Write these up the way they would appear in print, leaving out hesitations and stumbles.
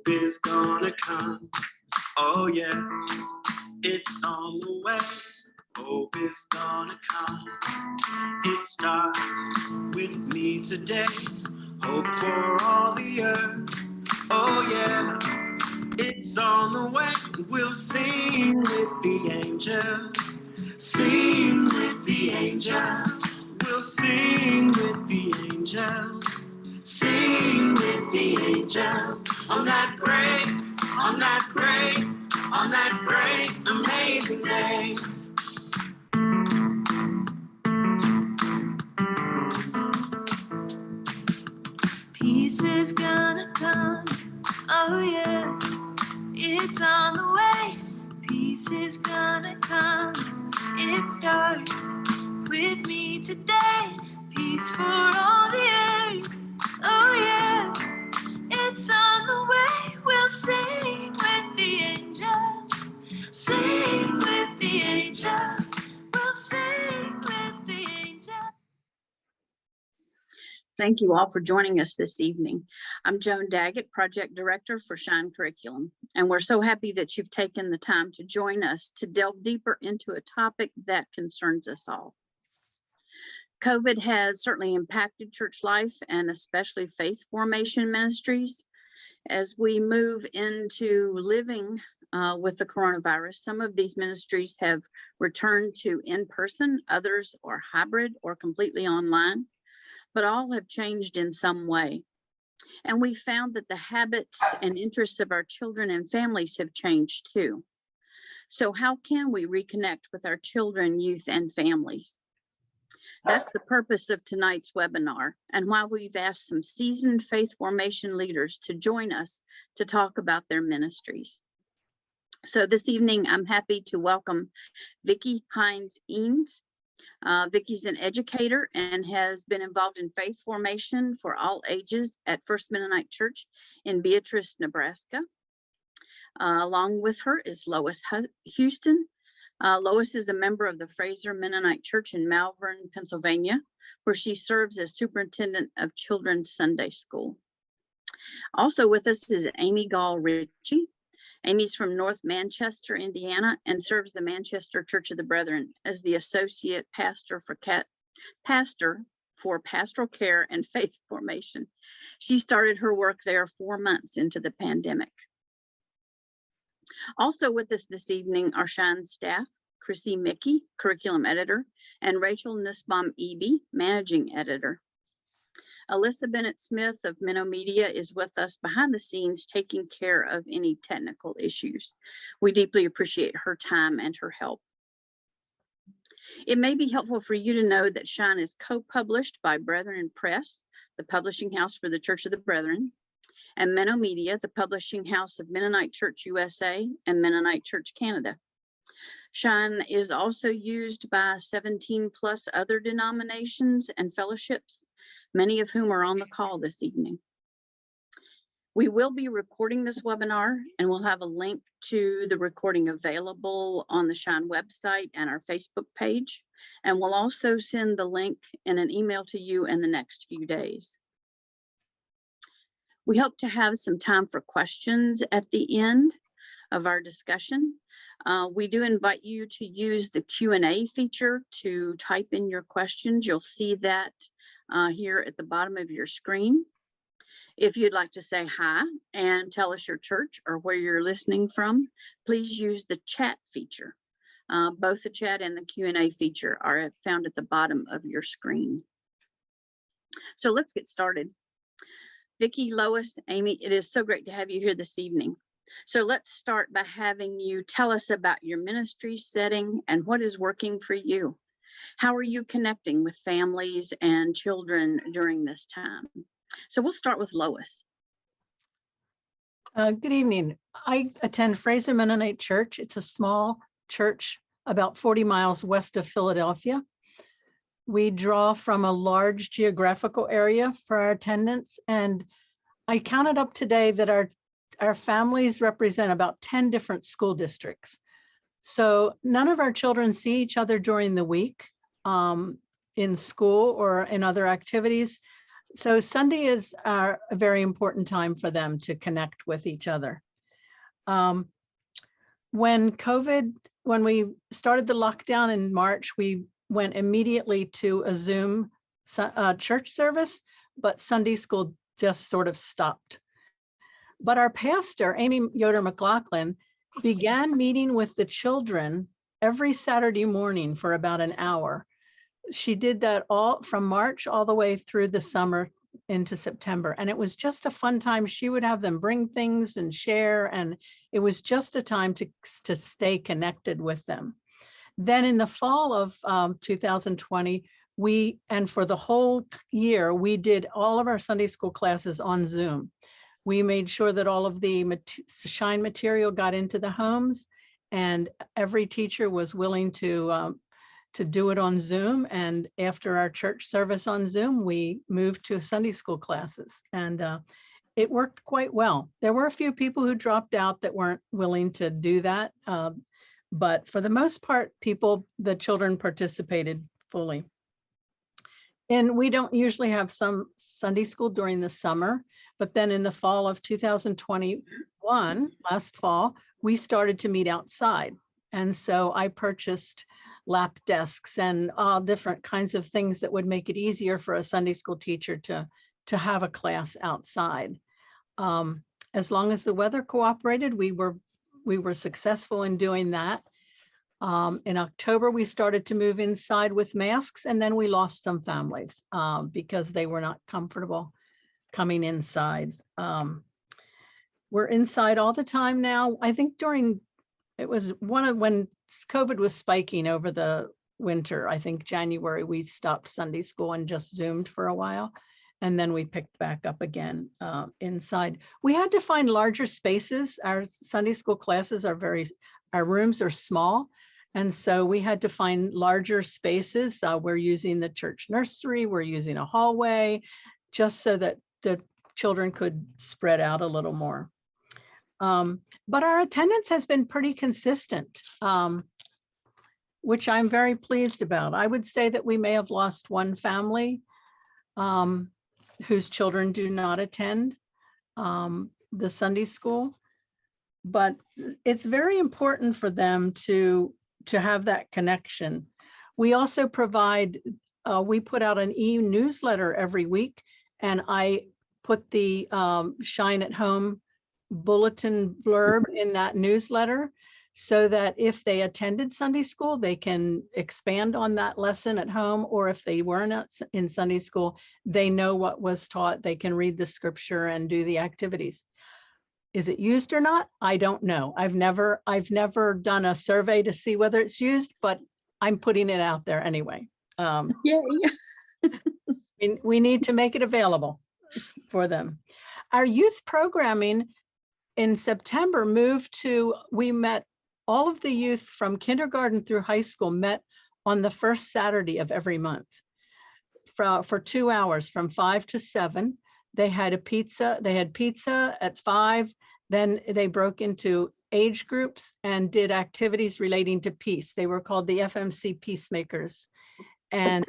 Hope is gonna come. Oh yeah, it's on the way. Hope is gonna come. It starts with me today. Hope for all the earth. Oh yeah, it's on the way. We'll sing with the angels. Sing with the angels. We'll sing with the angels. Sing with the angels. On that great, on that great, on that great, amazing day. Peace is gonna come, oh yeah, it's on the way. Peace is gonna come, it starts with me today. Peace for all the earth, oh yeah, it's on the way. We'll sing with the angels, sing with the angels, we'll sing with the angels. Thank you all for joining us this evening. I'm Joan Daggett, Project Director for Shine Curriculum, and we're so happy that you've taken the time to join us to delve deeper into a topic that concerns us all. COVID has certainly impacted church life and especially faith formation ministries. As we move into living with the coronavirus, some of these ministries have returned to in-person, others are hybrid or completely online, but all have changed in some way. And we found that the habits and interests of our children and families have changed too. So how can we reconnect with our children, youth, and families? That's the purpose of tonight's webinar, and why we've asked some seasoned faith formation leaders to join us to talk about their ministries. So this evening, I'm happy to welcome Vicki Hinz-Ensz. Vicki's an educator and has been involved in faith formation for all ages at First Mennonite Church in Beatrice, Nebraska. Along with her is Lois Huston. Lois is a member of the Frazer Mennonite Church in Malvern, Pennsylvania, where she serves as superintendent of Children's Sunday School. Also with us is Amy Gall Ritchie. Amy's from North Manchester, Indiana, and serves the Manchester Church of the Brethren as the associate pastor for pastoral care and faith formation. She started her work there 4 months into the pandemic. Also with us this evening are Shine staff, Chrissie Muecke, curriculum editor, and Rachel Nussbaum-Eby, managing editor. Alyssa Bennett-Smith of Minnow Media is with us behind the scenes, taking care of any technical issues. We deeply appreciate her time and her help. It may be helpful for you to know that Shine is co-published by Brethren Press, the publishing house for the Church of the Brethren, and Minnow Media, the publishing house of Mennonite Church USA and Mennonite Church Canada. Shine is also used by 17 plus other denominations and fellowships, many of whom are on the call this evening. We will be recording this webinar, and we'll have a link to the recording available on the Shine website and our Facebook page. And we'll also send the link in an email to you in the next few days. We hope to have some time for questions at the end of our discussion. We do invite you to use the Q&A feature to type in your questions. You'll see that here at the bottom of your screen. If you'd like to say hi and tell us your church or where you're listening from, please use the chat feature. Both the chat and the Q&A feature are found at the bottom of your screen. So let's get started. Vicki, Lois, Amy, it is so great to have you here this evening. So let's start by having you tell us about your ministry setting and what is working for you. How are you connecting with families and children during this time? So we'll start with Lois. Good evening. I attend Frazer Mennonite Church. It's a small church about 40 miles west of Philadelphia. We draw from a large geographical area for our attendance, and I counted up today that our families represent about 10 different school districts. So none of our children see each other during the week in school or in other activities. So Sunday is a very important time for them to connect with each other. When we started the lockdown in March, we went immediately to a Zoom church service, but Sunday school just sort of stopped. But our pastor, Amy Yoder McLaughlin, began meeting with the children every Saturday morning for about an hour. She did that all from March all the way through the summer into September. And it was just a fun time. She would have them bring things and share. And it was just a time to stay connected with them. Then in the fall of 2020, and for the whole year, we did all of our Sunday school classes on Zoom. We made sure that all of the Shine material got into the homes, and every teacher was willing to do it on Zoom. And after our church service on Zoom, we moved to Sunday school classes, and it worked quite well. There were a few people who dropped out that weren't willing to do that. But for the most part, the children participated fully. And we don't usually have some Sunday school during the summer, but then in the fall of 2021, last fall, we started to meet outside. And so I purchased lap desks and all different kinds of things that would make it easier for a Sunday school teacher to have a class outside. As long as the weather cooperated, we were successful in doing that. In October, we started to move inside with masks, and then we lost some families because they were not comfortable coming inside. We're inside all the time now. I think it was when COVID was spiking over the winter, I think January, we stopped Sunday school and just Zoomed for a while. And then we picked back up again inside. We had to find larger spaces. Our Sunday school classes our rooms are small. And so we had to find larger spaces. We're using the church nursery, we're using a hallway, just so that the children could spread out a little more. But our attendance has been pretty consistent, which I'm very pleased about. I would say that we may have lost one family whose children do not attend the Sunday school, but it's very important for them to have that connection. We also provide, we put out an e-newsletter every week, and I put the Shine at Home bulletin blurb in that newsletter so that if they attended Sunday school, they can expand on that lesson at home, or if they weren't in Sunday school, they know what was taught, they can read the scripture and do the activities. Is it used or not? I don't know. I've never done a survey to see whether it's used, but I'm putting it out there anyway. We need to make it available for them. Our youth programming in September we met all of the youth from kindergarten through high school met on the first Saturday of every month for 2 hours from 5 to 7. They had pizza at 5. Then they broke into age groups and did activities relating to peace. They were called the FMC Peacemakers. And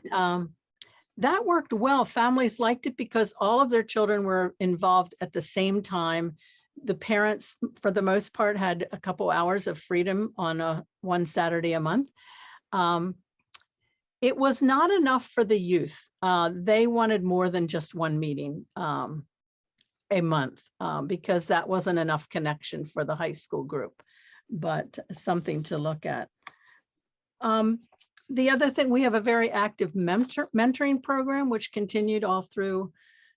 that worked well. Families liked it because all of their children were involved at the same time. The parents, for the most part, had a couple hours of freedom on one Saturday a month. It was not enough for the youth. They wanted more than just one meeting a month because that wasn't enough connection for the high school group, but something to look at. The other thing, we have a very active mentoring program, which continued all through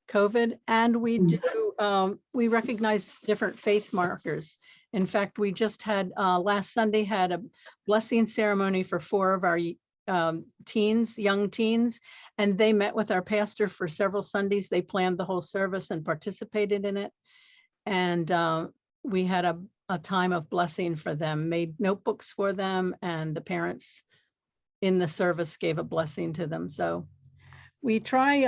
COVID, and we recognize different faith markers. In fact, we just had last Sunday had a blessing ceremony for 4 of our young teens, and they met with our pastor for several Sundays. They planned the whole service and participated in it. And we had a time of blessing for them, made notebooks for them, and the parents in the service gave a blessing to them. So we try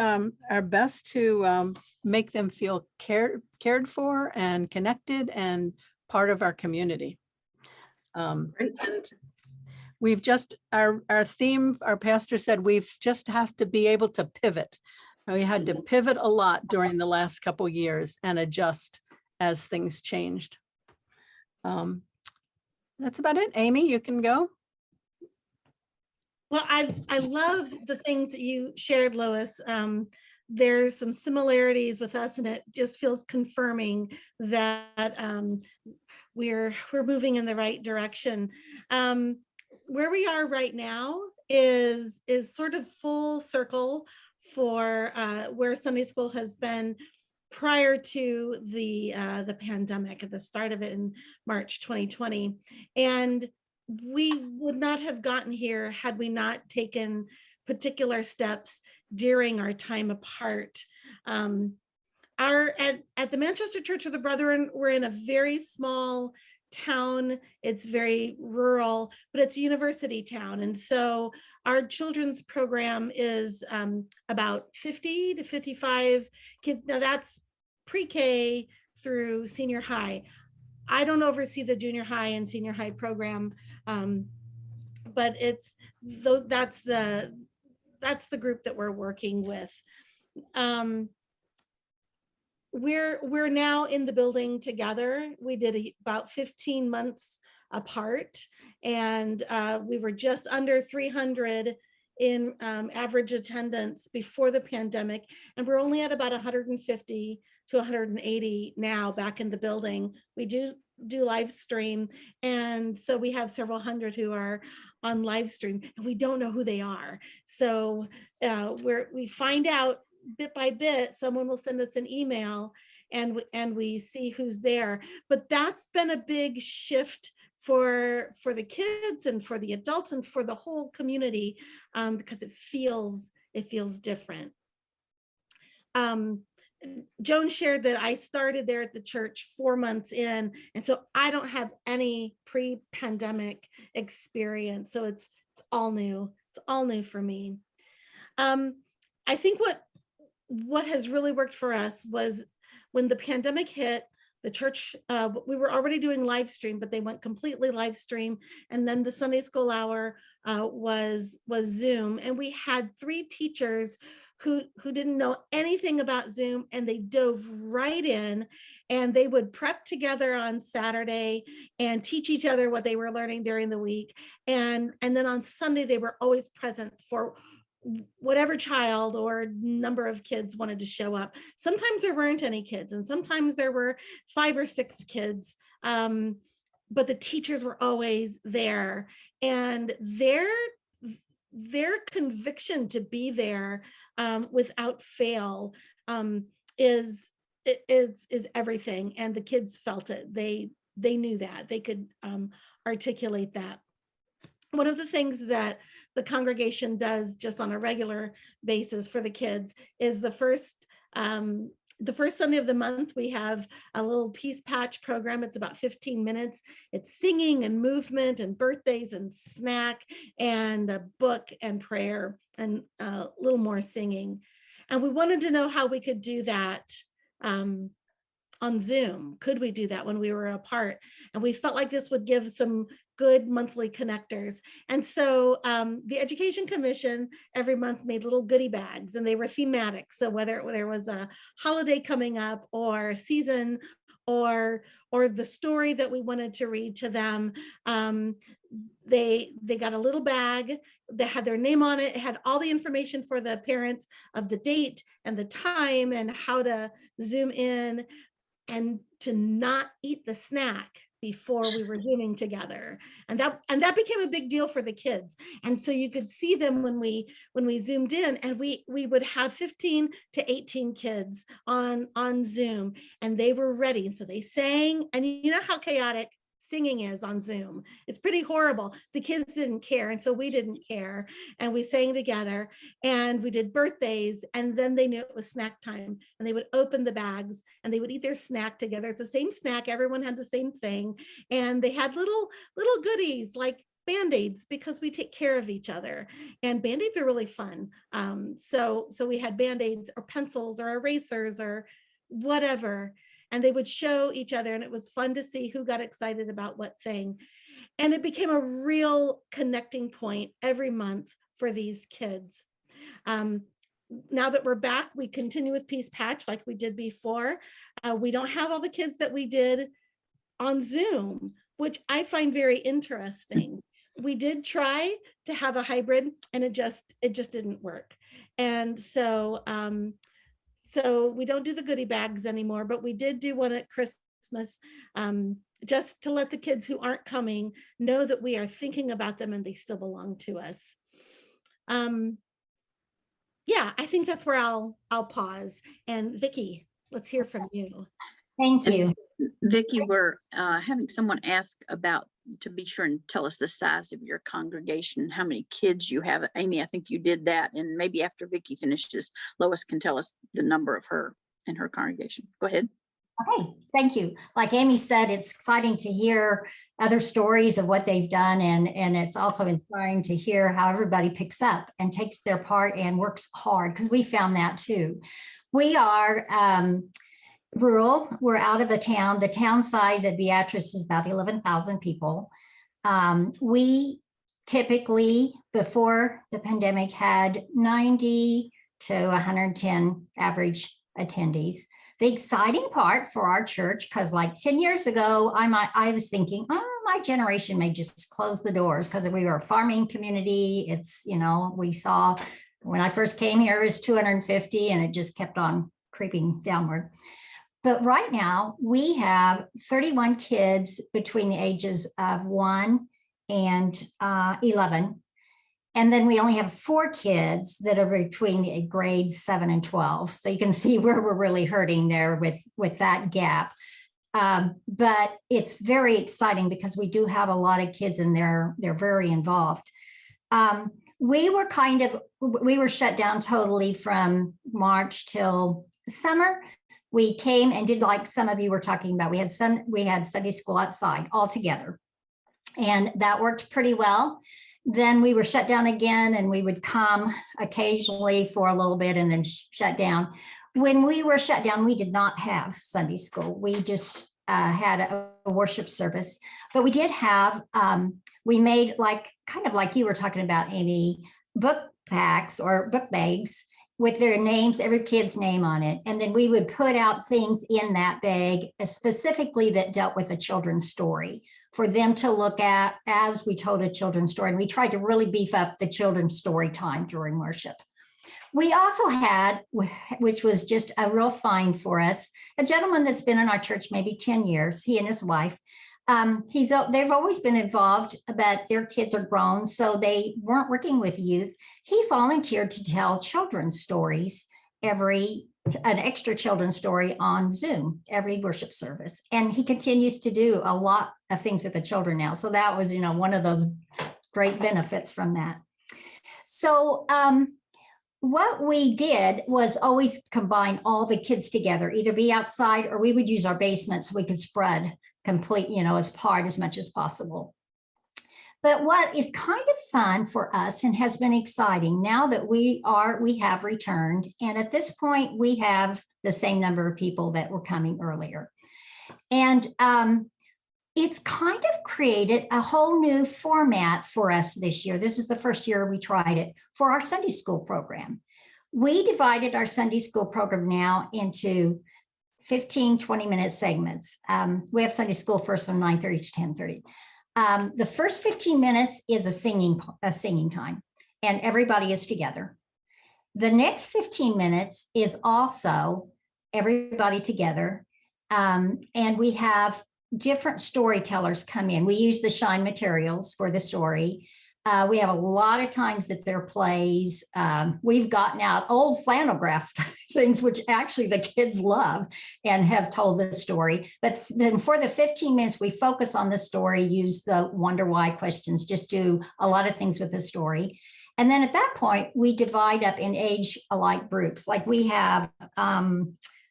our best to make them feel cared for and connected and part of our community. And we've just, our theme, our pastor said, we've just have to be able to pivot. We had to pivot a lot during the last couple years and adjust as things changed. That's about it. Amy, you can go. Well, I love the things that you shared, Lois. There's some similarities with us, and it just feels confirming that we're moving in the right direction. Where we are right now is sort of full circle for where Sunday school has been prior to the pandemic, at the start of it in March 2020. And we would not have gotten here had we not taken particular steps during our time apart. At the Manchester Church of the Brethren, we're in a very small town. It's very rural, but it's a university town. And so our children's program is about 50 to 55 kids. Now that's pre-K through senior high. I don't oversee the junior high and senior high program, but that's the group that we're working with. We're now in the building together. We did about 15 months apart, and we were just under 300 in average attendance before the pandemic, and we're only at about 150 to 180 now back in the building. We do live stream, and so we have several hundred who are on live stream, and we don't know who they are. So we find out bit by bit. Someone will send us an email, and we see who's there. But that's been a big shift for the kids and for the adults and for the whole community, because it feels different. Joan shared that I started there at the church 4 months in, and so I don't have any pre-pandemic experience. So it's all new. It's all new for me. I think what has really worked for us was when the pandemic hit, the church, we were already doing live stream, but they went completely live stream. And then the Sunday school hour was Zoom. And we had 3 teachers who didn't know anything about Zoom, and they dove right in, and they would prep together on Saturday and teach each other what they were learning during the week. And then on Sunday, they were always present for whatever child or number of kids wanted to show up. Sometimes there weren't any kids, and sometimes there were 5 or 6 kids, but the teachers were always there, and their conviction to be there without fail is everything, and the kids felt it. They knew that. They could articulate that. One of the things that the congregation does just on a regular basis for the kids is the first Sunday of the month, we have a little peace patch program. It's about 15 minutes. It's singing and movement and birthdays and snack and a book and prayer and a little more singing. And we wanted to know how we could do that on Zoom. Could we do that when we were apart? And we felt like this would give some good monthly connectors. And so the Education Commission every month made little goodie bags, and they were thematic. So whether there was a holiday coming up or season or the story that we wanted to read to them, they got a little bag that had their name on it. It had all the information for the parents of the date and the time and how to Zoom in and to not eat the snack before we were Zooming together. And that became a big deal for the kids. And so you could see them when we Zoomed in, and we would have 15 to 18 kids on Zoom, and they were ready. And so they sang, and you know how chaotic singing is on Zoom. It's pretty horrible. The kids didn't care, and so we didn't care. And we sang together, and we did birthdays, and then they knew it was snack time, and they would open the bags, and they would eat their snack together. It's the same snack. Everyone had the same thing. And they had little goodies like Band-Aids, because we take care of each other. And Band-Aids are really fun. So we had Band-Aids or pencils or erasers or whatever. And they would show each other, and it was fun to see who got excited about what thing. And it became a real connecting point every month for these kids. now that we're back, we continue with Peace Patch like we did before. We don't have all the kids that we did on Zoom, which I find very interesting. We did try to have a hybrid and it just didn't work. And so, so we don't do the goodie bags anymore, but we did do one at Christmas, just to let the kids who aren't coming know that we are thinking about them and they still belong to us. Yeah, I think that's where I'll pause. And Vicki, let's hear from you. Thank you. Vicki, we're having someone ask about, to be sure and tell us the size of your congregation, how many kids you have. Amy, I think you did that. And maybe after Vicki finishes, Lois can tell us the number of her and her congregation. Go ahead. Okay, thank you. Like Amy said, it's exciting to hear other stories of what they've done, and it's also inspiring to hear how everybody picks up and takes their part and works hard, because we found that too. We are rural. We're out of the town. The town size at Beatrice is about 11,000 people. We typically, before the pandemic, had 90 to 110 average attendees. The exciting part for our church, because like 10 years ago, I was thinking, oh, my generation may just close the doors, because we were a farming community. It's, you know, we saw when I first came here, it was 250 and it just kept on creeping downward. But right now we have 31 kids between the ages of 1 and 11. And then we only have 4 kids that are between the grades 7 and 12. So you can see where we're really hurting there with that gap. But it's very exciting because we do have a lot of kids and they're very involved. We were shut down totally from March till summer. We came and did, like some of you were talking about, we had Sunday school outside all together, and that worked pretty well. Then we were shut down again, and we would come occasionally for a little bit and then shut down. When we were shut down, we did not have Sunday school. We just had a worship service, but we did have, we made kind of like you were talking about, Amy, book packs or book bags with their names, every kid's name on it. And then we would put out things in that bag specifically that dealt with a children's story for them to look at as we told a children's story. And we tried to really beef up the children's story time during worship. We also had, which was just a real find for us, a gentleman that's been in our church maybe 10 years, he and his wife. They've always been involved, but their kids are grown, so they weren't working with youth. He volunteered to tell children's stories, an extra children's story on Zoom every worship service. And he continues to do a lot of things with the children now. So that was, one of those great benefits from that. So what we did was always combine all the kids together, either be outside or we would use our basement so we could spread complete, as much as possible. But what is kind of fun for us and has been exciting now that we have returned, and at this point we have the same number of people that were coming earlier. And it's kind of created a whole new format for us this year. This is the first year we tried it for our Sunday school program. We divided our Sunday school program now into 15, 20-minute segments. We have Sunday school first from 9:30 to 10:30. The first 15 minutes is a singing time, and everybody is together. The next 15 minutes is also everybody together, and we have different storytellers come in. We use the Shine materials for the story. We have a lot of times that there are plays. We've gotten out old flannel graph things, which actually the kids love and have told the story. But then for the 15 minutes, we focus on the story, use the wonder why questions, just do a lot of things with the story. And then at that point, we divide up in age-alike groups. Like we have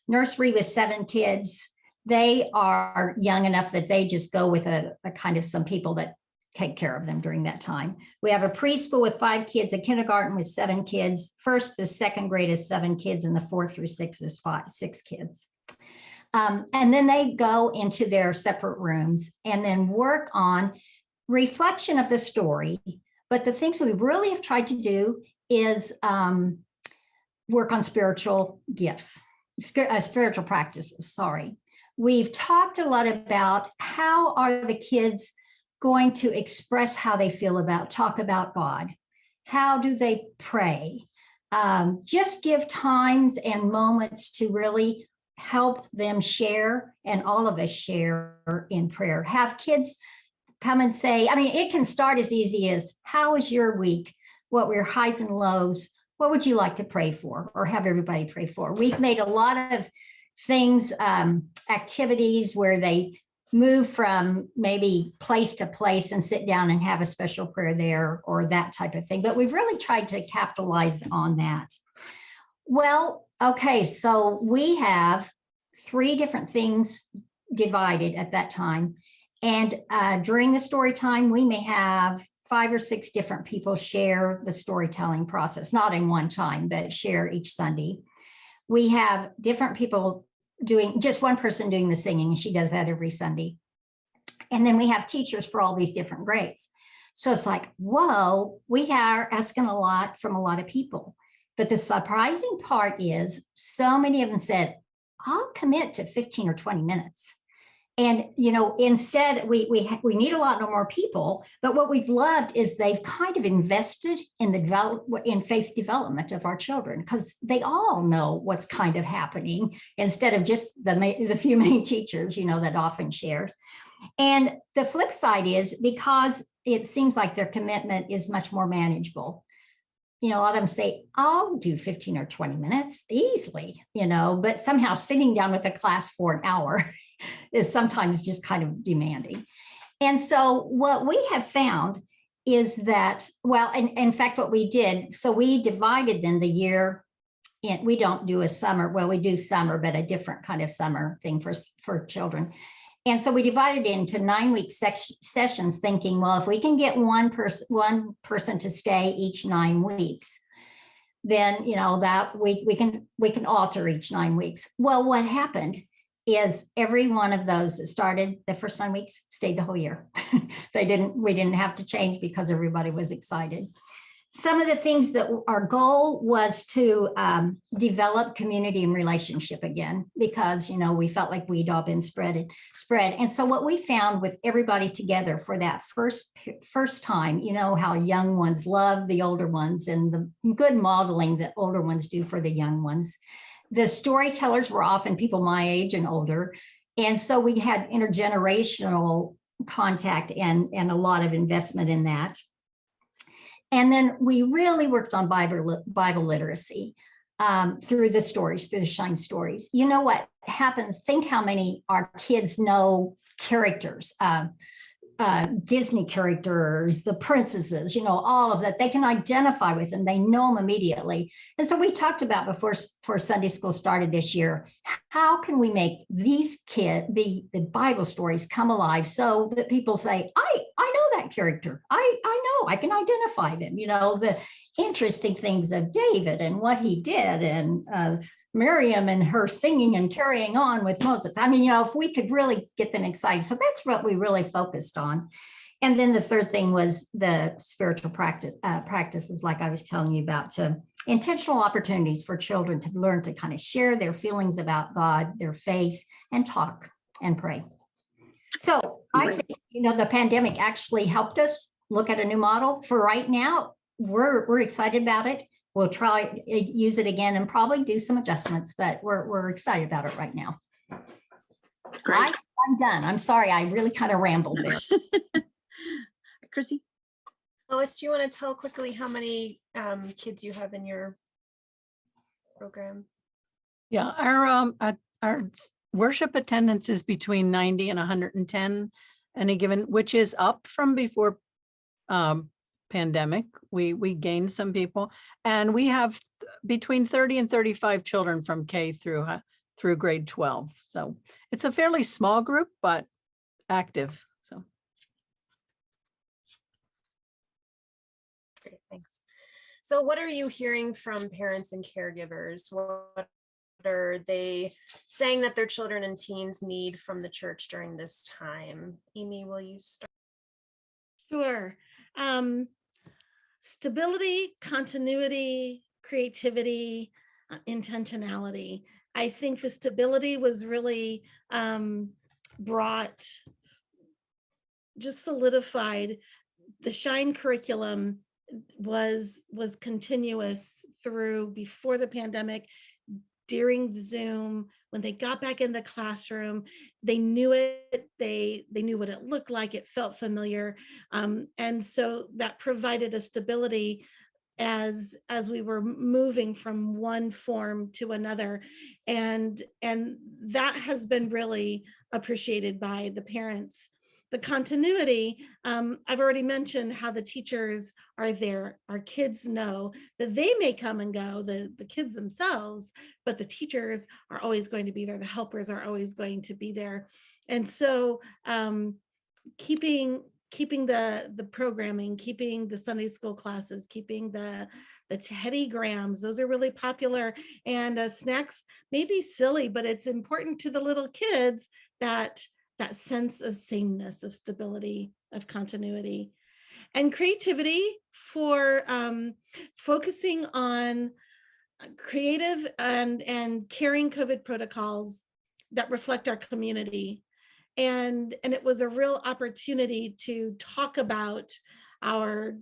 nursery with 7 kids. They are young enough that they just go with a kind of some people that take care of them during that time. We have a preschool with 5 kids, a kindergarten with 7 kids, first to second grade is 7 kids, and the 4th through 6 is 6 kids. And then they go into their separate rooms and then work on reflection of the story. But the things we really have tried to do is work on spiritual gifts, spiritual practices, sorry. We've talked a lot about how are the kids going to express how they feel talk about God. How do they pray? Just give times and moments to really help them share, and all of us share in prayer. Have kids come and say, I mean, it can start as easy as, how was your week? What were your highs and lows? What would you like to pray for or have everybody pray for? We've made a lot of things, activities where they move from maybe place to place and sit down and have a special prayer there or that type of thing. But we've really tried to capitalize on that. Well, okay, so we have 3 different things divided at that time. And during the story time, we may have 5 or 6 different people share the storytelling process, not in one time, but share each Sunday. We have different people doing, just one person doing the singing, and she does that every Sunday. And then we have teachers for all these different grades. So it's like, whoa, we are asking a lot from a lot of people. But the surprising part is so many of them said, I'll commit to 15 or 20 minutes. And, you know, instead we need a lot more people, but what we've loved is they've kind of invested in in faith development of our children, because they all know what's kind of happening instead of just the few main teachers, you know, that often shares. And the flip side is, because it seems like their commitment is much more manageable. You know, a lot of them say, I'll do 15 or 20 minutes easily, you know, but somehow sitting down with a class for an hour is sometimes just kind of demanding. And so what we have found is that, well, and in fact, what we did, so we divided then the year, and we don't do a summer, well, we do summer, but a different kind of summer thing for children. And so we divided it into 9-week sessions, thinking, well, if we can get one person to stay each 9 weeks, then, you know, that we can alter each 9 weeks. Well, what happened is every one of those that started the first 9 weeks stayed the whole year. We didn't have to change because everybody was excited. Some of the things that our goal was to develop community and relationship again, because, you know, we felt like we'd all been spread. And so what we found with everybody together for that first time, you know, how young ones love the older ones and the good modeling that older ones do for the young ones. The storytellers were often people my age and older. And so we had intergenerational contact and a lot of investment in that. And then we really worked on Bible literacy through the stories, through the Shine stories. You know what happens? Think how many our kids know characters, Disney characters, the princesses, you know, all of that. They can identify with them. They know them immediately. And so we talked about before Sunday school started this year, how can we make these kids, the Bible stories come alive so that people say, I know that character. I know, I can identify them, you know, the interesting things of David and what he did, and Miriam and her singing and carrying on with Moses. I mean, you know, if we could really get them excited. So that's what we really focused on. And then the third thing was the spiritual practices, like I was telling you about, to intentional opportunities for children to learn to kind of share their feelings about God, their faith, and talk and pray. So I think, you know, the pandemic actually helped us look at a new model. For right now, we're excited about it. We'll try use it again and probably do some adjustments, but we're excited about it right now. Great. I'm done. I'm sorry, I really kind of rambled there. Chrissie? Lois, do you want to tell quickly how many kids you have in your program? Yeah, our worship attendance is between 90 and 110 any given, which is up from before pandemic. We gained some people, and we have between 30 and 35 children from K through grade 12. So it's a fairly small group, but active. So great, thanks. So what are you hearing from parents and caregivers? What are they saying that their children and teens need from the church during this time? Amy, will you start? Sure. Stability, continuity, creativity, intentionality. I think the stability was really just solidified. The Shine curriculum was continuous through before the pandemic, during Zoom, when they got back in the classroom, they knew it, they knew what it looked like, it felt familiar. And so that provided a stability as we were moving from one form to another. And that has been really appreciated by the parents. The continuity, I've already mentioned how the teachers are there. Our kids know that they may come and go, the kids themselves, but the teachers are always going to be there. The helpers are always going to be there. And so keeping the programming, keeping the Sunday school classes, keeping the Teddy Grahams, those are really popular. And snacks may be silly, but it's important to the little kids that sense of sameness, of stability, of continuity. And creativity for focusing on creative and caring COVID protocols that reflect our community. And it was a real opportunity to talk about our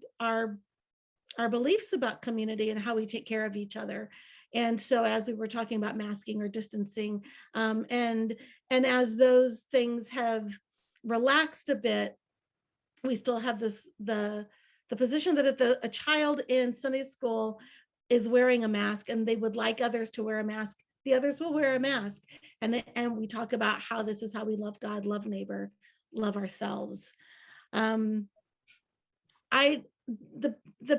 beliefs about community and how we take care of each other. And so as we were talking about masking or distancing, and as those things have relaxed a bit, we still have the position that if a child in Sunday school is wearing a mask and they would like others to wear a mask, the others will wear a mask. And we talk about how this is how we love God, love neighbor, love ourselves. The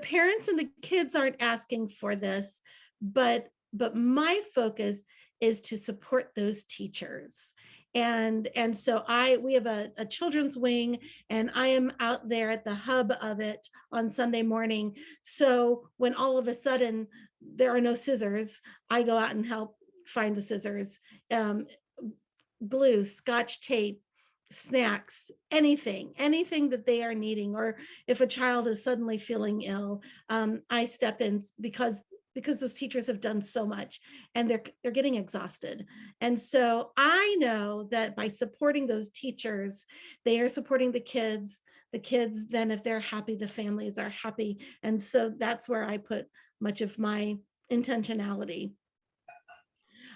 parents and the kids aren't asking for this, but my focus is to support those teachers. And so we have a children's wing, and I am out there at the hub of it on Sunday morning. So when all of a sudden there are no scissors, I go out and help find the scissors, glue, Scotch tape, snacks, anything that they are needing. Or if a child is suddenly feeling ill, I step in because those teachers have done so much and they're getting exhausted. And so I know that by supporting those teachers, they are supporting the kids. The kids, then if they're happy, the families are happy. And so that's where I put much of my intentionality.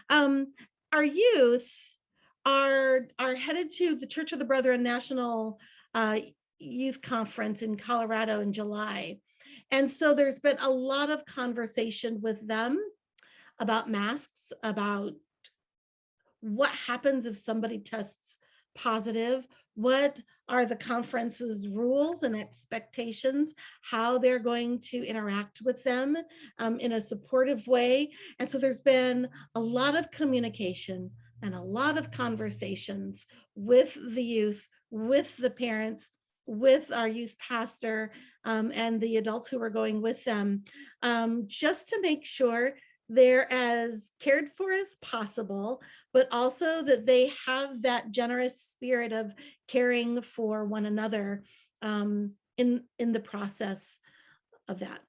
Our youth are headed to the Church of the Brethren National Youth Conference in Colorado in July. And so there's been a lot of conversation with them about masks, about what happens if somebody tests positive, what are the conference's rules and expectations, how they're going to interact with them in a supportive way. And so there's been a lot of communication and a lot of conversations with the youth, with the parents, with our youth pastor, and the adults who are going with them, just to make sure they're as cared for as possible, but also that they have that generous spirit of caring for one another in the process of that.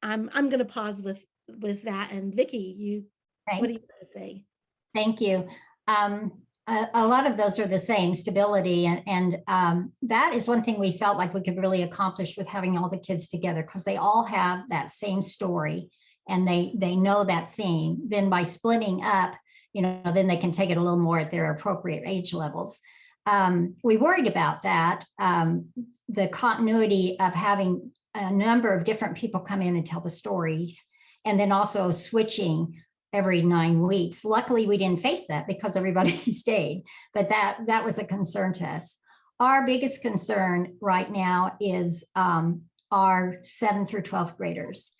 I'm going to pause with that. And Vicki, what do you have to say? Thank you. A lot of those are the same, stability, and that is one thing we felt like we could really accomplish with having all the kids together, because they all have that same story and they know that theme. Then by splitting up, then they can take it a little more at their appropriate age levels. We worried about that, the continuity of having a number of different people come in and tell the stories, and then also switching every 9 weeks. Luckily, we didn't face that because everybody stayed, but that was a concern to us. Our biggest concern right now is our 7th through 12th graders.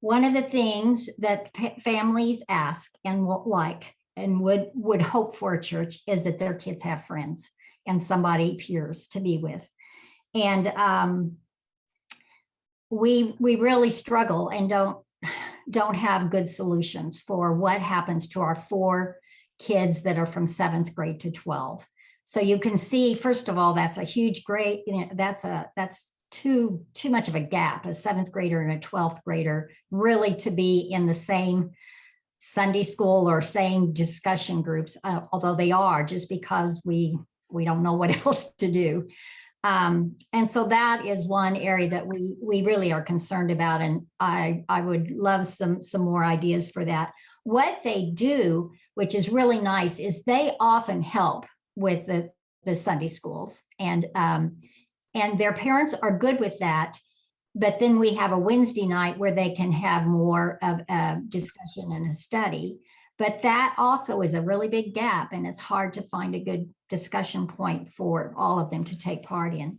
One of the things that families ask and would hope for a church is that their kids have friends and somebody, peers to be with. And we really struggle and don't have good solutions for what happens to our 4 kids that are from 7th grade to 12. So you can see, first of all, that's a huge grade. That's too much of a gap, a 7th grader and a 12th grader, really to be in the same Sunday school or same discussion groups, although they are, just because we don't know what else to do. And so that is one area that we really are concerned about, and I would love some more ideas for that. What they do, which is really nice, is they often help with the Sunday schools, and their parents are good with that. But then we have a Wednesday night where they can have more of a discussion and a study. But that also is a really big gap, and it's hard to find a good discussion point for all of them to take part in.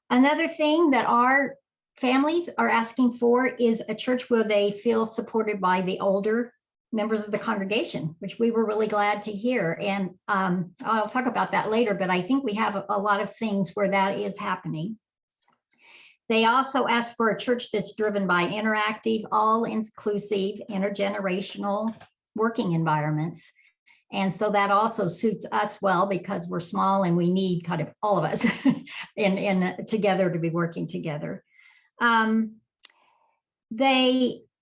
Another thing that our families are asking for is a church where they feel supported by the older members of the congregation, which we were really glad to hear. And I'll talk about that later, but I think we have a lot of things where that is happening. They also ask for a church that's driven by interactive, all-inclusive, intergenerational working environments. And so that also suits us well, because we're small and we need kind of all of us in together to be working together.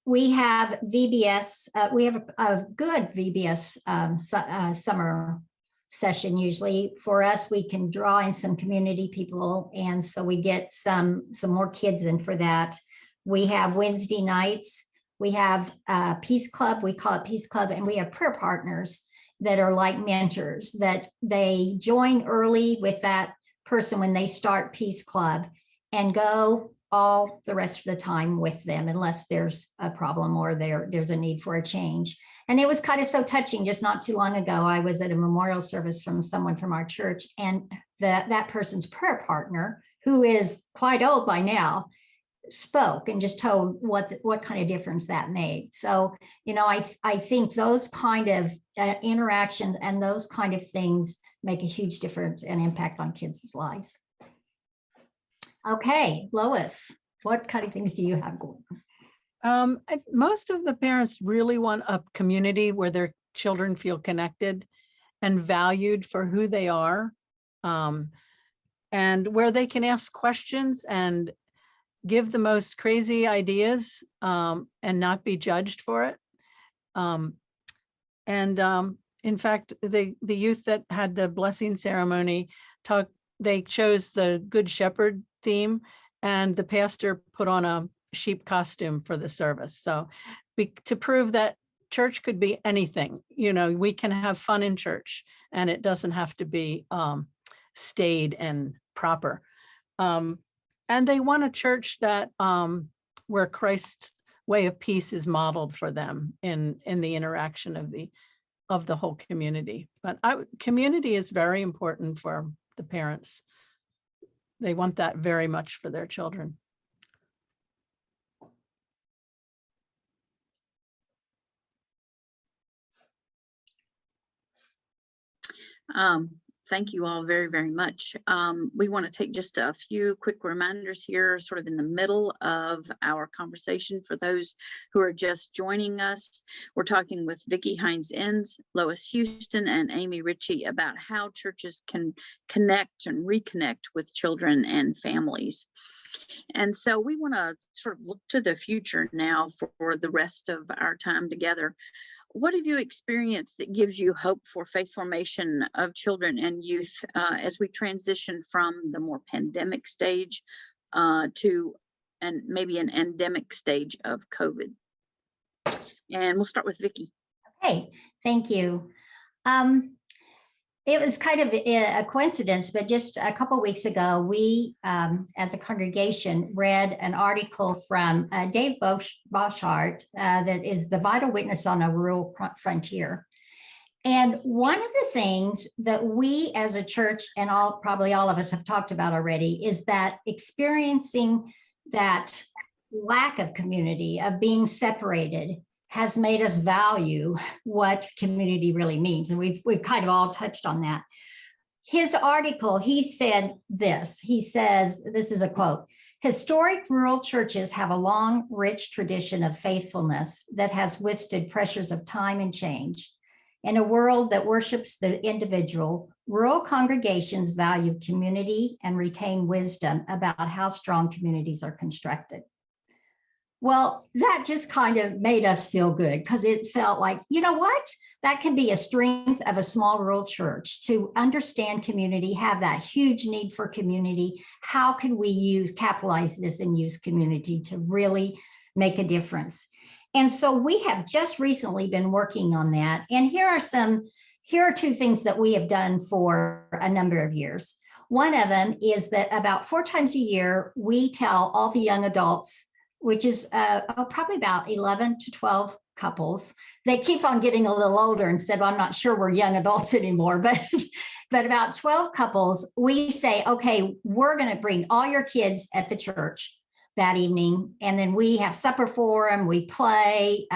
We have VBS, we have a good VBS summer session. Usually for us, we can draw in some community people, and so we get some more kids in for that. We have Wednesday nights, we have Peace Club, we call it Peace Club, and we have prayer partners that are like mentors, that they join early with that person when they start Peace Club and go all the rest of the time with them, unless there's a problem or there's a need for a change. And it was kind of so touching. Just not too long ago, I was at a memorial service from someone from our church, and that person's prayer partner, who is quite old by now, spoke and just told what kind of difference that made. So, I think those kind of interactions and those kind of things make a huge difference and impact on kids' lives. Okay, Lois, what kind of things do you have going on? Most of the parents really want a community where their children feel connected and valued for who they are, and where they can ask questions and give the most crazy ideas, and not be judged for it. In fact, the youth that had the blessing ceremony they chose the Good Shepherd theme, and the pastor put on a sheep costume for the service. So to prove that church could be anything, we can have fun in church, and it doesn't have to be staid and proper. And they want a church that where Christ's way of peace is modeled for them in the interaction of the whole community. But community is very important for the parents. They want that very much for their children. Thank you all very, very much. We want to take just a few quick reminders here, sort of in the middle of our conversation. For those who are just joining us, we're talking with Vicki Hinz-Ensz, Lois Huston, and Amy Ritchie about how churches can connect and reconnect with children and families. And so we want to sort of look to the future now for the rest of our time together. What have you experienced that gives you hope for faith formation of children and youth as we transition from the more pandemic stage to maybe an endemic stage of COVID? And we'll start with Vicki. Okay, thank you. It was kind of a coincidence, but just a couple of weeks ago, we, as a congregation, read an article from Dave Boschart that is The Vital Witness on a Rural Frontier. And one of the things that we as a church, and probably all of us have talked about already, is that experiencing that lack of community, of being separated, has made us value what community really means. And we've kind of all touched on that. His article, he said this, he says, this is a quote: "Historic rural churches have a long, rich tradition of faithfulness that has withstood pressures of time and change. In a world that worships the individual, Rural congregations value community and retain wisdom about how strong communities are constructed. Well, that just kind of made us feel good because it felt like, you know what? That can be a strength of a small rural church to understand community, have that huge need for community. How can we capitalize this and use community to really make a difference? And so we have just recently been working on that. And here are two things that we have done for a number of years. One of them is that about 4 times a year, we tell all the young adults, which is probably about 11 to 12 couples. They keep on getting a little older and said, well, I'm not sure we're young adults anymore, but about 12 couples, we say, okay, we're going to bring all your kids at the church that evening. And then we have supper for them, we play,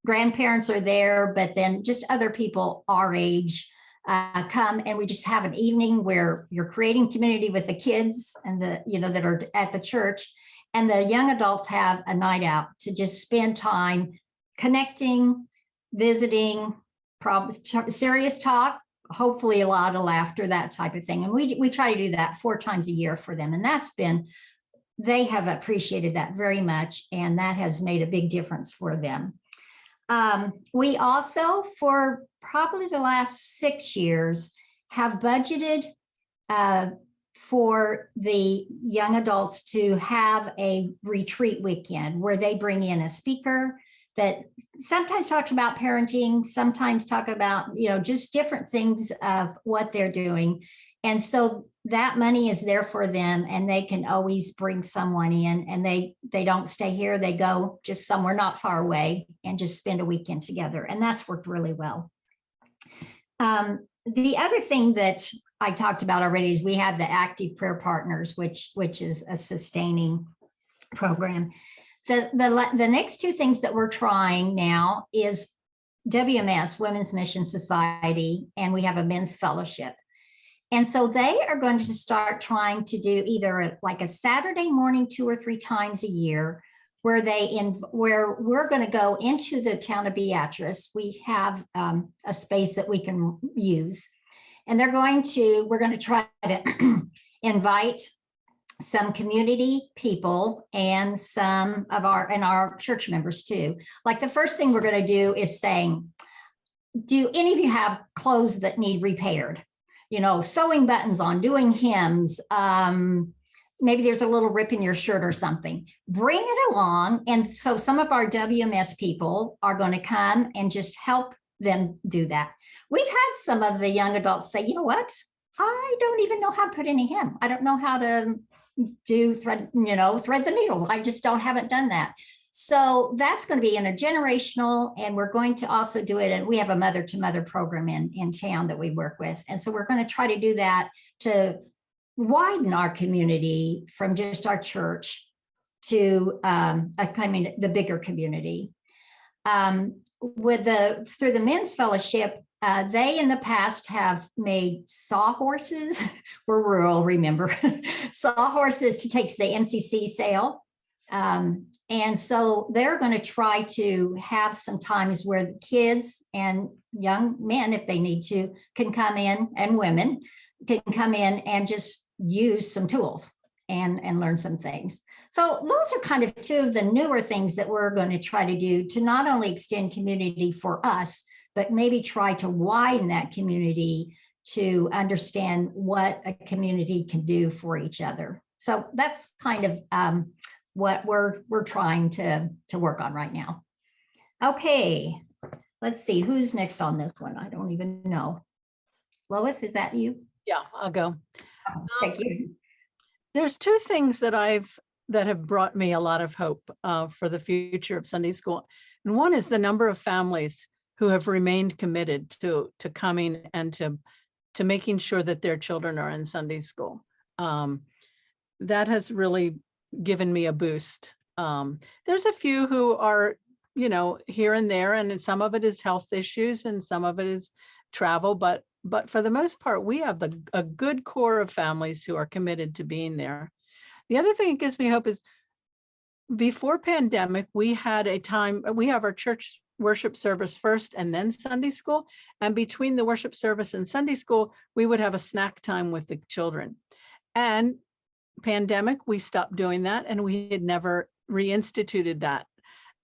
grandparents are there, but then just other people our age come, and we just have an evening where you're creating community with the kids and that are at the church. And the young adults have a night out to just spend time connecting, visiting, probably serious talk, hopefully a lot of laughter, that type of thing. And we try to do that 4 times a year for them. And they have appreciated that very much. And that has made a big difference for them. We also, for probably the last 6 years, have budgeted for the young adults to have a retreat weekend where they bring in a speaker that sometimes talks about parenting, sometimes talk about, just different things of what they're doing. And so that money is there for them, and they can always bring someone in, and they don't stay here. They go just somewhere not far away and just spend a weekend together. And that's worked really well. The other thing that I talked about already is we have the Active Prayer Partners, which is a sustaining program. The next 2 things that we're trying now is WMS, Women's Mission Society, and we have a men's fellowship. And so they are going to start trying to do either like a Saturday morning 2 or 3 times a year, where we're going to go into the town of Beatrice. We have a space that we can use, and we're going to try to invite some community people and some of our church members too. Like the first thing we're going to do is saying, do any of you have clothes that need repaired? Sewing buttons on, doing hymns, maybe there's a little rip in your shirt or something. Bring it along. And so some of our WMS people are going to come and just help them do that. We've had some of the young adults say, you know what? I don't even know how to put in a hymn. I don't know how to thread the needles. I just haven't done that. So that's going to be intergenerational, and we're going to also do it. And we have a mother-to-mother program in town that we work with. And so we're going to try to do that to widen our community from just our church to the bigger community. Through the men's fellowship, they in the past have made sawhorses. We're rural, remember, sawhorses to take to the MCC sale. And so they're going to try to have some times where the kids and young men, if they need to, can come in, and women can come in and just use some tools and learn some things. So those are kind of 2 of the newer things that we're going to try to do to not only extend community for us, but maybe try to widen that community to understand what a community can do for each other. So that's kind of what we're trying to work on right now. Okay, let's see who's next on this one. I don't even know. Lois, is that you? Yeah, I'll go. Oh, thank you. There's 2 things that have brought me a lot of hope for the future of Sunday school. And one is the number of families who have remained committed to coming and to making sure that their children are in Sunday school. That has really given me a boost. There's a few who are, here and there, and some of it is health issues and some of it is travel, but for the most part, we have a good core of families who are committed to being there. The other thing that gives me hope is before pandemic, we had a time, we have our church worship service first and then Sunday school. And between the worship service and Sunday school, we would have a snack time with the children. And pandemic, we stopped doing that, and we had never reinstituted that.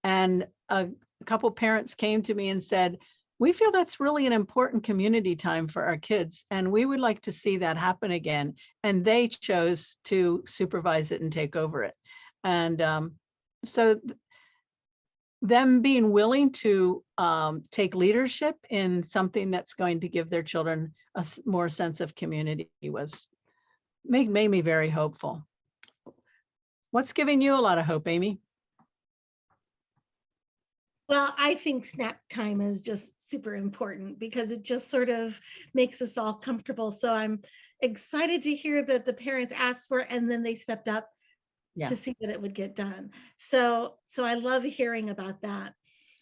And a couple parents came to me and said, we feel that's really an important community time for our kids, and we would like to see that happen again. And they chose to supervise it and take over it. And so them being willing to take leadership in something that's going to give their children a more sense of community made me very hopeful. What's giving you a lot of hope, Amy? Well, I think snack time is just super important because it just sort of makes us all comfortable. So I'm excited to hear that the parents asked for it and then they stepped up to see that it would get done. So I love hearing about that.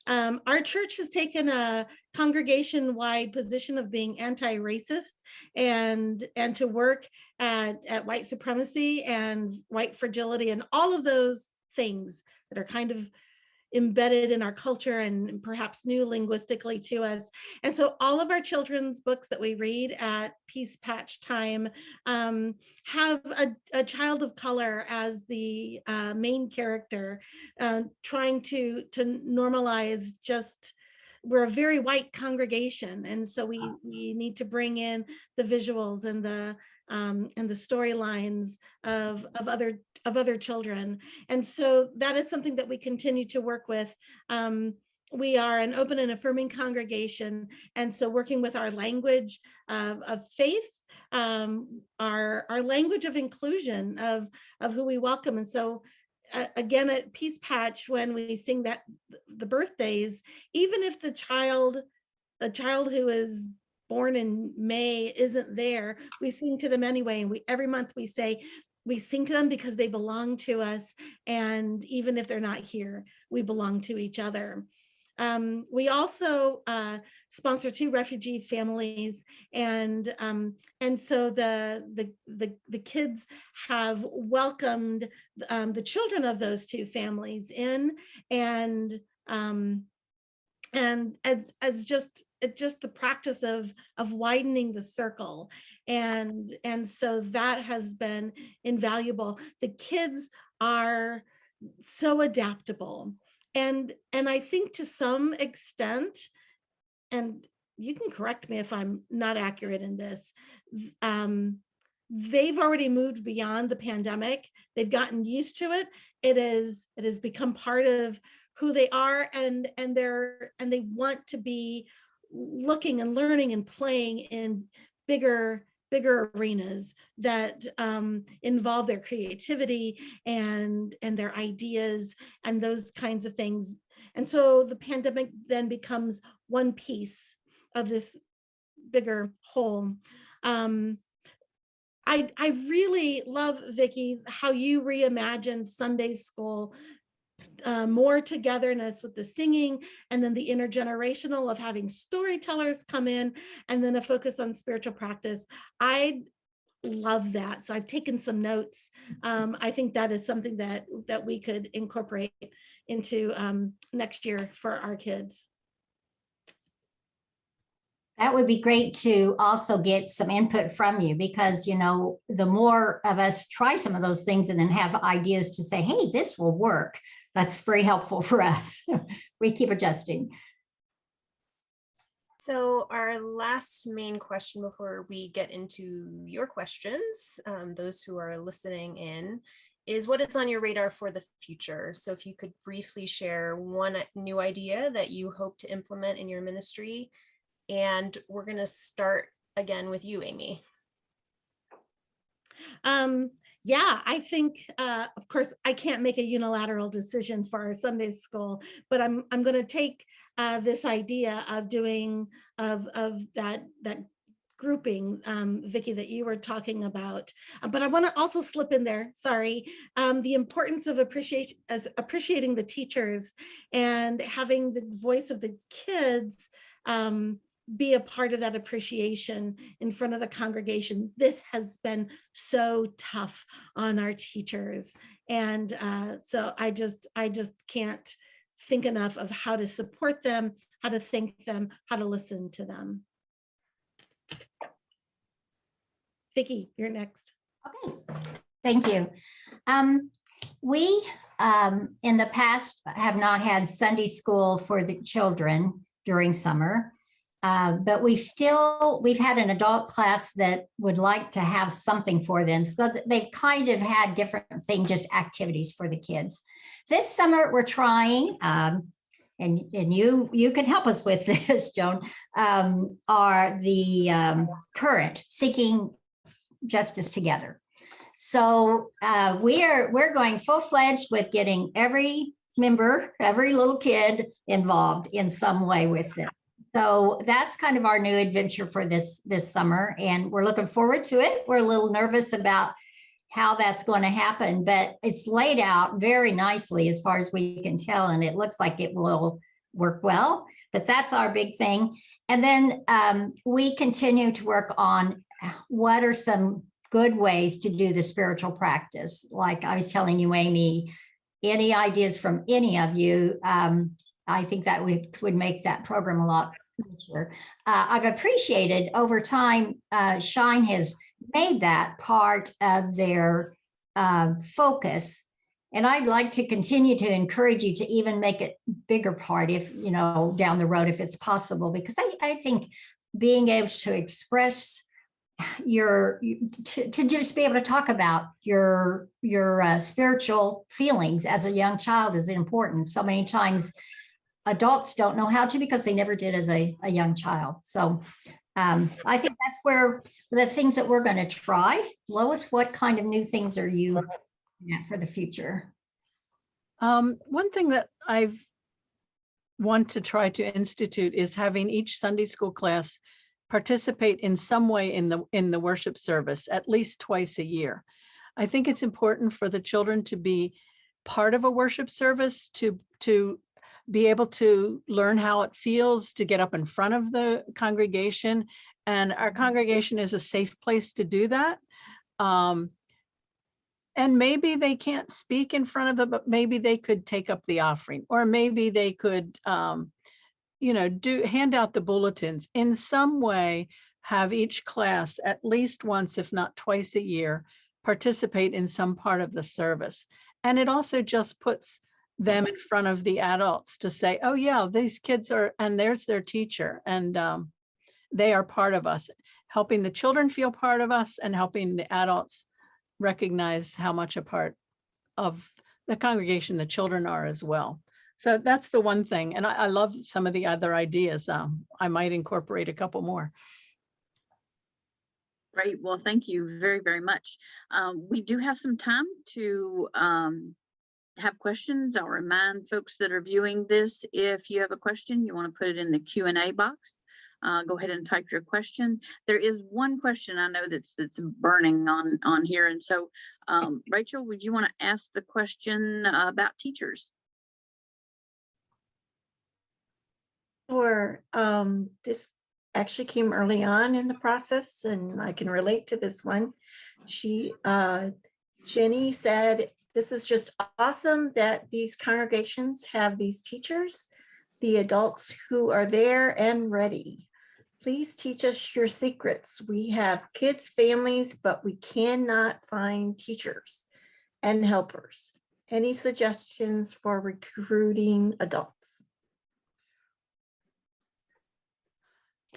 Our church has taken a congregation-wide position of being anti-racist and to work at white supremacy and white fragility and all of those things that are kind of embedded in our culture and perhaps new linguistically to us. And so all of our children's books that we read at Peace Patch Time have a child of color as the main character, trying to normalize just, we're a very white congregation. And so we need to bring in the visuals and the storylines of other children. And so that is something that we continue to work with. We are an open and affirming congregation. And so working with our language of faith, our language of inclusion of who we welcome. And so again, at Peace Patch, when we sing that the birthdays, even if the child who is born in May isn't there, we sing to them anyway. And every month we say, we sing to them because they belong to us. And even if they're not here, we belong to each other. We also sponsor 2 refugee families, and so the kids have welcomed the children of those 2 families in, and as just the practice of widening the circle, and so that has been invaluable. The kids are so adaptable. And I think to some extent, and you can correct me if I'm not accurate in this, they've already moved beyond the pandemic. They've gotten used to it. It has become part of who they are, and they want to be looking and learning and playing in bigger arenas that involve their creativity and their ideas and those kinds of things. And so the pandemic then becomes one piece of this bigger whole. I really love, Vicki, how you reimagined Sunday school, more togetherness with the singing, and then the intergenerational of having storytellers come in, and then a focus on spiritual practice. I love that. So I've taken some notes. I think that is something that we could incorporate into next year for our kids. That would be great to also get some input from you, because, you know, the more of us try some of those things and then have ideas to say, hey, this will work, that's very helpful for us. We keep adjusting. So our last main question before we get into your questions, those who are listening in, is what is on your radar for the future? So if you could briefly share one new idea that you hope to implement in your ministry. And we're going to start again with you, Amy. Yeah, I think, of course, I can't make a unilateral decision for our Sunday school, but I'm going to take this idea of doing of that grouping, Vicki, that you were talking about. But I want to also slip in there, sorry, the importance of appreciating the teachers and having the voice of the kids be a part of that appreciation in front of the congregation. This has been so tough on our teachers. And so I just can't think enough of how to support them, how to thank them, how to listen to them. Vicki, you're next. Okay, thank you. We in the past have not had Sunday school for the children during summer, but we've had an adult class that would like to have something for them. So they've kind of had different things, just activities for the kids. This summer we're trying, and you can help us with this, Joan, are the current Seeking Justice Together. So we're going full-fledged with getting every member, every little kid involved in some way with it. So that's kind of our new adventure for this summer, and we're looking forward to it. We're a little nervous about how that's going to happen, but it's laid out very nicely as far as we can tell, and it looks like it will work well. But that's our big thing. And then we continue to work on what are some good ways to do the spiritual practice. Like I was telling you, Amy, any ideas from any of you, I think that would make that program a lot richer. I've appreciated over time, Shine has made that part of their focus. And I'd like to continue to encourage you to even make it bigger part if, down the road, if it's possible, because I think being able to express to just be able to talk about your spiritual feelings as a young child is important. So many times adults don't know how to because they never did as a young child. So I think that's where the things that we're going to try. Lois, what kind of new things are you looking at for the future? One thing that I want to try to institute is having each Sunday school class participate in some way in the worship service at least twice a year. I think it's important for the children to be part of a worship service, to be able to learn how it feels to get up in front of the congregation. And our congregation is a safe place to do that. And maybe they can't speak in front of them, but maybe they could take up the offering, or maybe they could hand out the bulletins in some way, have each class at least once, if not twice a year, participate in some part of the service. And it also just puts them in front of the adults to say, oh yeah, these kids are, and there's their teacher, and they are part of us, helping the children feel part of us and helping the adults recognize how much a part of the congregation the children are as well. So that's the one thing. And I love some of the other ideas. I might incorporate a couple more. Great. Well, thank you very, very much. We do have some time to have questions. I'll remind folks that are viewing this, if you have a question, you want to put it in the Q&A box. Go ahead and type your question. There is one question I know that's burning on here. And so, Rachel, would you want to ask the question about teachers? Sure. This actually came early on in the process, and I can relate to this one. Jenny said, this is just awesome that these congregations have these teachers, the adults who are there and ready. Please teach us your secrets. We have kids, families, but we cannot find teachers and helpers. Any suggestions for recruiting adults?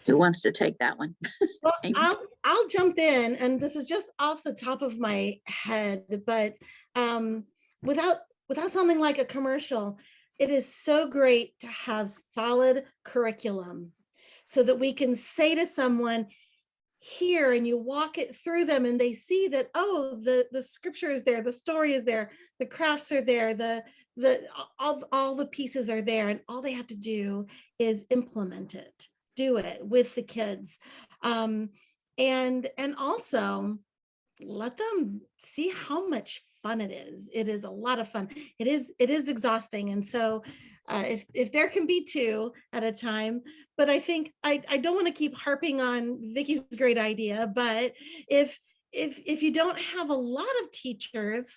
Who wants to take that one? Well, I'll jump in, and this is just off the top of my head, but without sounding like a commercial, it is so great to have solid curriculum so that we can say to someone here, and you walk it through them and they see that, oh, the scripture is there, the story is there, the crafts are there, all the pieces are there, and all they have to do is implement it. Do it with the kids, and also let them see how much fun it is. It is a lot of fun. It is exhausting, and so if there can be two at a time, but I think I don't want to keep harping on Vicki's great idea, but if you don't have a lot of teachers,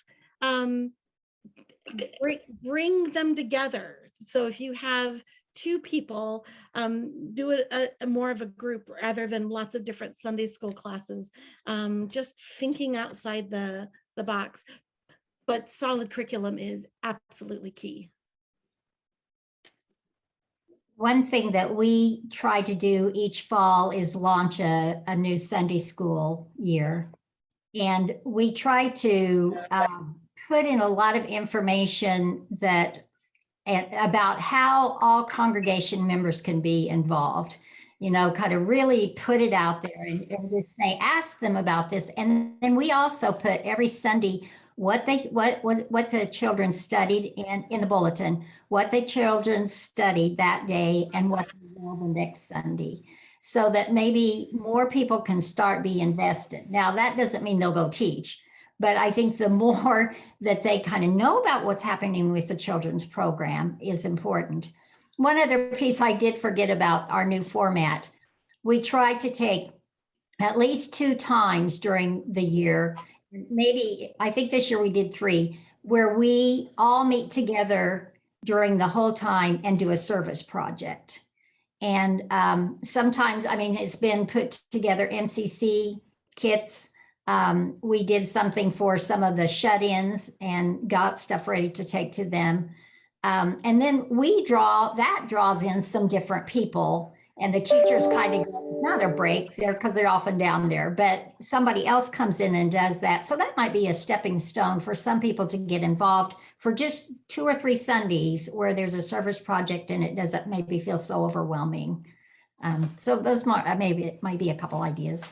bring them together. So if you have two people, do it a more of a group rather than lots of different Sunday school classes. Just thinking outside the box, but solid curriculum is absolutely key. One thing that we try to do each fall is launch a new Sunday school year. And we try to put in a lot of information about how all congregation members can be involved, kind of really put it out there and just say, ask them about this. And then we also put every Sunday what the children studied in the bulletin, what the children studied that day, and what they will the next Sunday, so that maybe more people can start be invested. Now, that doesn't mean they'll go teach, but I think the more that they kind of know about what's happening with the children's program is important. One other piece I did forget about our new format. We tried to take at least 2 times during the year, maybe, I think this year we did 3, where we all meet together during the whole time and do a service project. And sometimes, I mean, it's been put together MCC kits. We did something for some of the shut-ins and got stuff ready to take to them. And then that draws in some different people, and the teachers kind of get another break there because they're often down there, but somebody else comes in and does that. So that might be a stepping stone for some people to get involved for just 2 or 3 Sundays where there's a service project and it doesn't maybe feel so overwhelming. So those maybe it might be a couple ideas.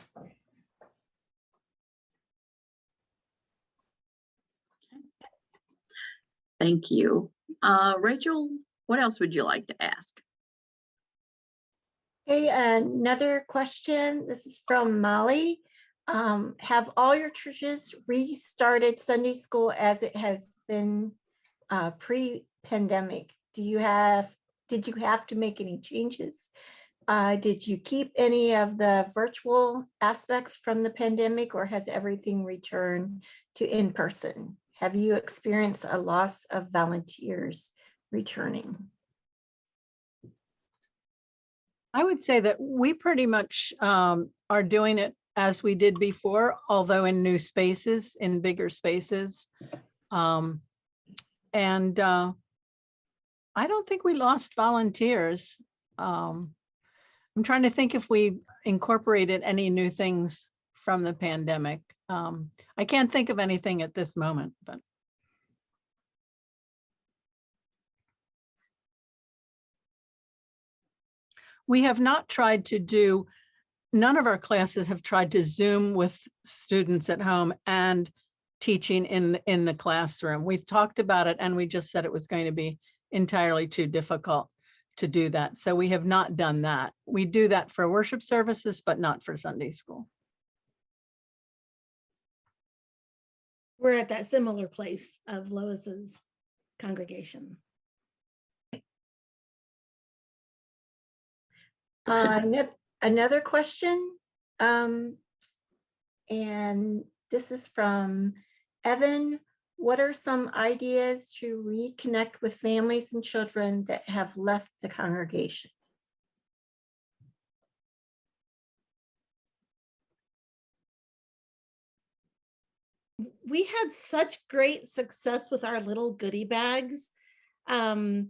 Thank you. Rachel, what else would you like to ask? Okay, another question. This is from Molly. Have all your churches restarted Sunday school as it has been pre-pandemic? Did you have to make any changes? Did you keep any of the virtual aspects from the pandemic, or has everything returned to in-person? Have you experienced a loss of volunteers returning? I would say that we pretty much are doing it as we did before, although in new spaces, in bigger spaces. And I don't think we lost volunteers. I'm trying to think if we incorporated any new things from the pandemic. I can't think of anything at this moment, but. We have not tried to do, none of our classes have tried to Zoom with students at home and teaching in the classroom. We've talked about it and we just said it was going to be entirely too difficult to do that. So we have not done that. We do that for worship services, but not for Sunday school. We're at that similar place of Lois's congregation. Another question, and this is from Evan. What are some ideas to reconnect with families and children that have left the congregation? We had such great success with our little goodie bags, and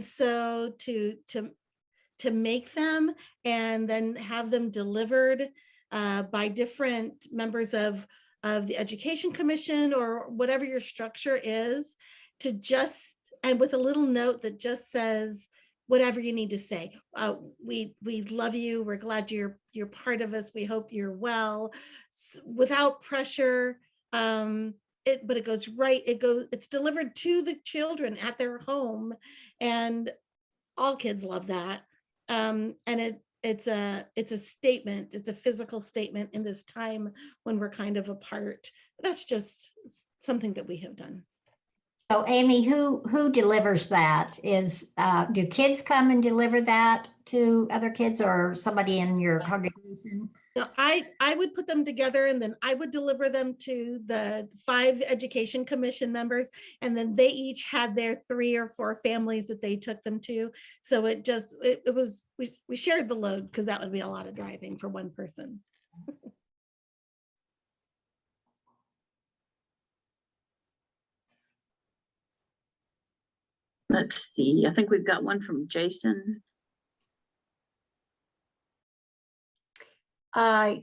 so to make them and then have them delivered by different members of the Education Commission or whatever your structure is, to just, and with a little note that just says whatever you need to say. We love you. We're glad you're part of us. We hope you're well, without pressure. But it goes right. It's delivered to the children at their home, and all kids love that. And it's a statement. It's a physical statement in this time when we're kind of apart. That's just something that we have done. So Amy, who delivers that? Do kids come and deliver that to other kids or somebody in your congregation? No, I would put them together and then I would deliver them to the 5 education commission members. And then they each had their 3 or 4 families that they took them to. So it was, we shared the load because that would be a lot of driving for one person. Let's see, I think we've got one from Jason.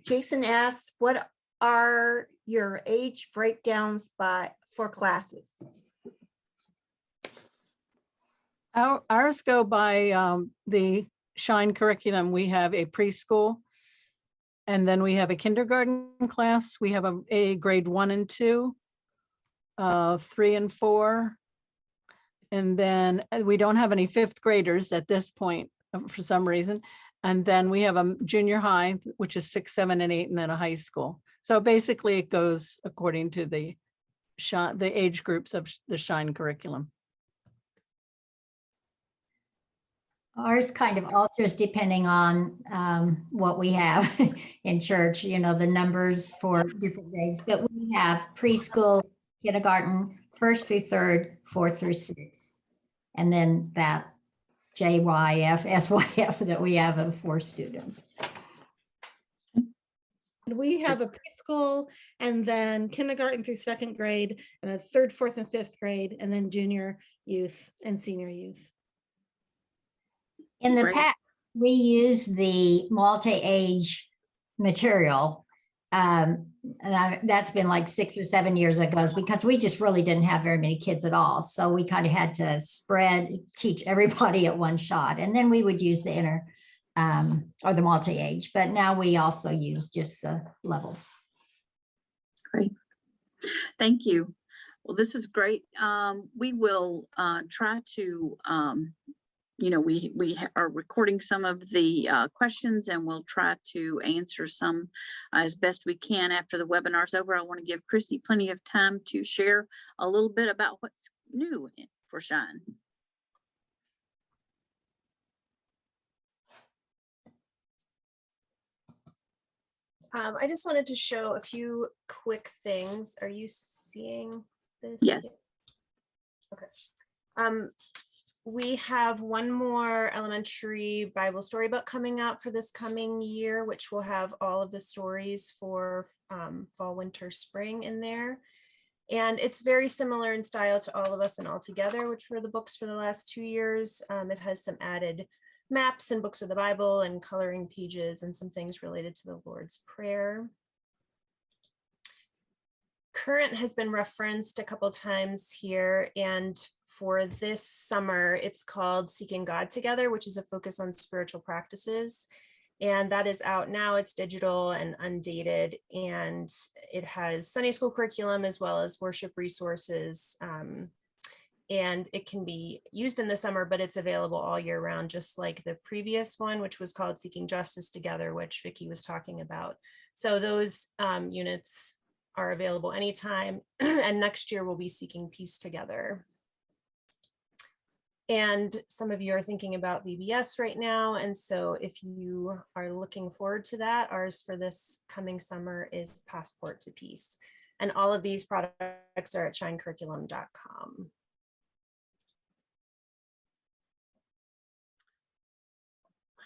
Jason asks, what are your age breakdowns for classes? Ours go by the Shine curriculum. We have a preschool, and then we have a kindergarten class. We have a grade 1 and 2, 3 and 4. And then we don't have any 5th graders at this point for some reason. And then we have a junior high, which is 6, 7, and 8, and then a high school. So basically it goes according to the age groups of the Shine curriculum. Ours kind of alters depending on what we have in church, you know, the numbers for different grades. But we have preschool, kindergarten, 1st through 3rd, 4th through 6th. And then that JYF, SYF that we have of 4 students. We have a preschool and then kindergarten through 2nd grade and a 3rd, 4th, and 5th grade, and then junior youth and senior youth. In the past, we use the multi-age material. That's been like 6 or 7 years ago because we just really didn't have very many kids at all. So we kind of had to teach everybody at one shot. And then we would use the inner or the multi-age, but now we also use just the levels. Great. Thank you. Well, this is great. We will try to you know, we are recording some of the questions, and we'll try to answer some as best we can after the webinar's over. I want to give Chrissie plenty of time to share a little bit about what's new for Shine. I just wanted to show a few quick things. Are you seeing this? Yes. Okay. We have one more elementary Bible storybook coming out for this coming year, which will have all of the stories for fall, winter, spring in there. And it's very similar in style to All of Us and All Together, which were the books for the last 2 years. It has some added maps and books of the Bible and coloring pages and some things related to the Lord's Prayer. Current has been referenced a couple times here, and for this summer, it's called Seeking God Together, which is a focus on spiritual practices. And that is out now. It's digital and undated, and it has Sunday school curriculum as well as worship resources. And it can be used in the summer, but it's available all year round, just like the previous one, which was called Seeking Justice Together, which Vicki was talking about. So those units are available anytime. And next year we'll be Seeking Peace Together. And some of you are thinking about VBS right now. And so if you are looking forward to that, ours for this coming summer is Passport to Peace. And all of these products are at shinecurriculum.com.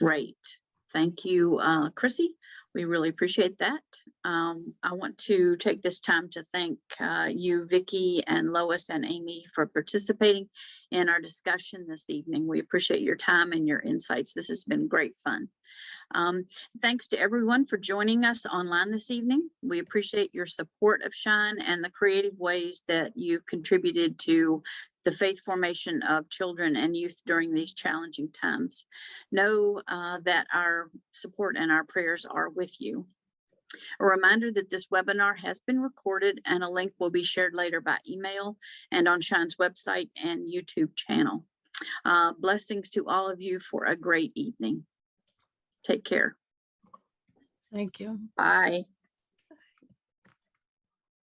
Great. Thank you, Chrissie. We really appreciate that. I want to take this time to thank you, Vicki, and Lois, and Amy for participating in our discussion this evening. We appreciate your time and your insights. This has been great fun. Thanks to everyone for joining us online this evening. We appreciate your support of Shine and the creative ways that you've contributed to the faith formation of children and youth during these challenging times. Know that our support and our prayers are with you. A reminder that this webinar has been recorded, and a link will be shared later by email and on Shine's website and YouTube channel. Blessings to all of you for a great evening. Take care. Thank you. Bye.